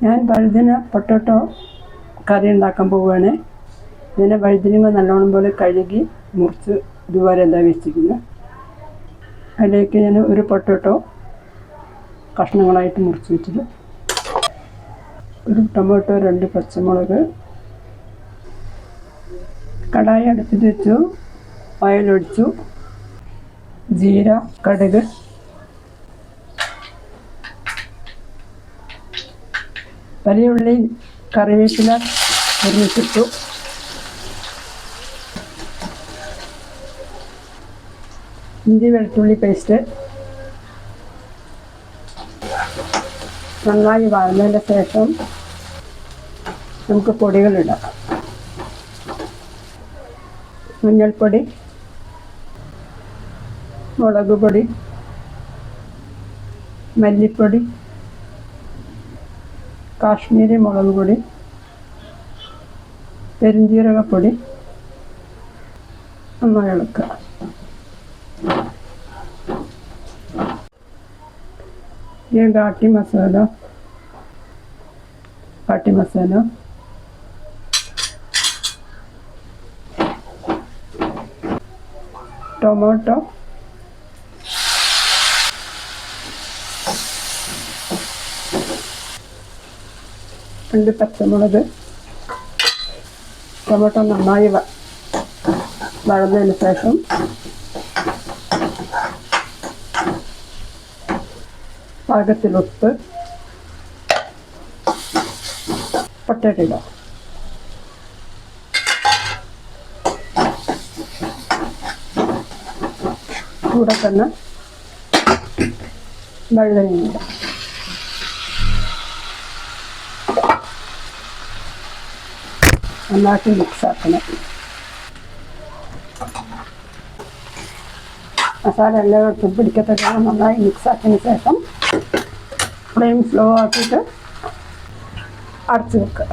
ഞാൻ വഴുതന പൊട്ടറ്റോ കറി ഉണ്ടാക്കാൻ പോവുകയാണ്. ഇതിനെ വഴുതനങ്ങ നല്ലോണം പോലെ കഴുകി മുറിച്ച് ഇതുപോലെ എന്താ വെച്ചിരിക്കുന്നത്. അതിലേക്ക് ഞാൻ ഒരു പൊട്ടറ്റോ കഷ്ണങ്ങളായിട്ട് മുറിച്ച് വെച്ചത്, ഒരു ടൊമാറ്റോ, 2 പച്ചമുളക്. കടായി അടുപ്പിൽ വെച്ചു, ഓയിലൊഴിച്ചു, ജീര, കടുക്, വലിയ ഉള്ളി, കറിവേപ്പില ഒരുമിച്ചിട്ടു. ഇഞ്ചി വെളുത്തുള്ളി പേസ്റ്റ് നന്നായി വഴന്നതിന് ശേഷം നമുക്ക് പൊടികളിടാം. മഞ്ഞൾപ്പൊടി, മുളക് പൊടി, മല്ലിപ്പൊടി, കാശ്മീരി മുളക് പൊടി, പെരുംജീരകപ്പൊടി. നന്നായി ഇളക്കുക. ये घाटी मसाला, टोमेटो, രണ്ട് പച്ചമുളക്. ടൊമാറ്റോ നന്നായി വഴന്നതിന് ശേഷം പാകത്തിൽ ഉപ്പ്, പൊട്ടറ്റോ ഇടാം. കൂടെ തന്നെ വഴുതനങ്ങ ഇടാം. നന്നായിട്ട് മിക്സാക്കണം. മസാല എല്ലാവർക്കും പിടിക്കത്തക്ക നന്നായി മിക്സാക്കിയതിന് ശേഷം ഫ്ലെയിം സ്ലോ ആക്കിയിട്ട് അടച്ചു വെക്കുക.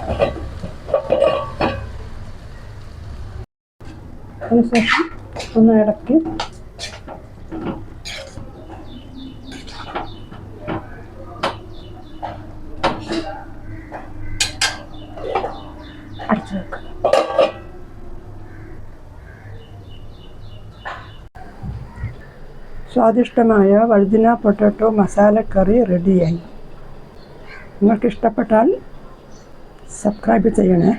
അതിനുശേഷം ഒന്ന് ഇടയ്ക്ക് അടച്ചു വെക്കുക. സ്വാദിഷ്ടമായ വഴുതന പൊട്ടറ്റോ മസാലക്കറി റെഡിയായി. നിങ്ങൾക്ക് ഇഷ്ടപ്പെട്ടാൽ സബ്സ്ക്രൈബ് ചെയ്യണേ.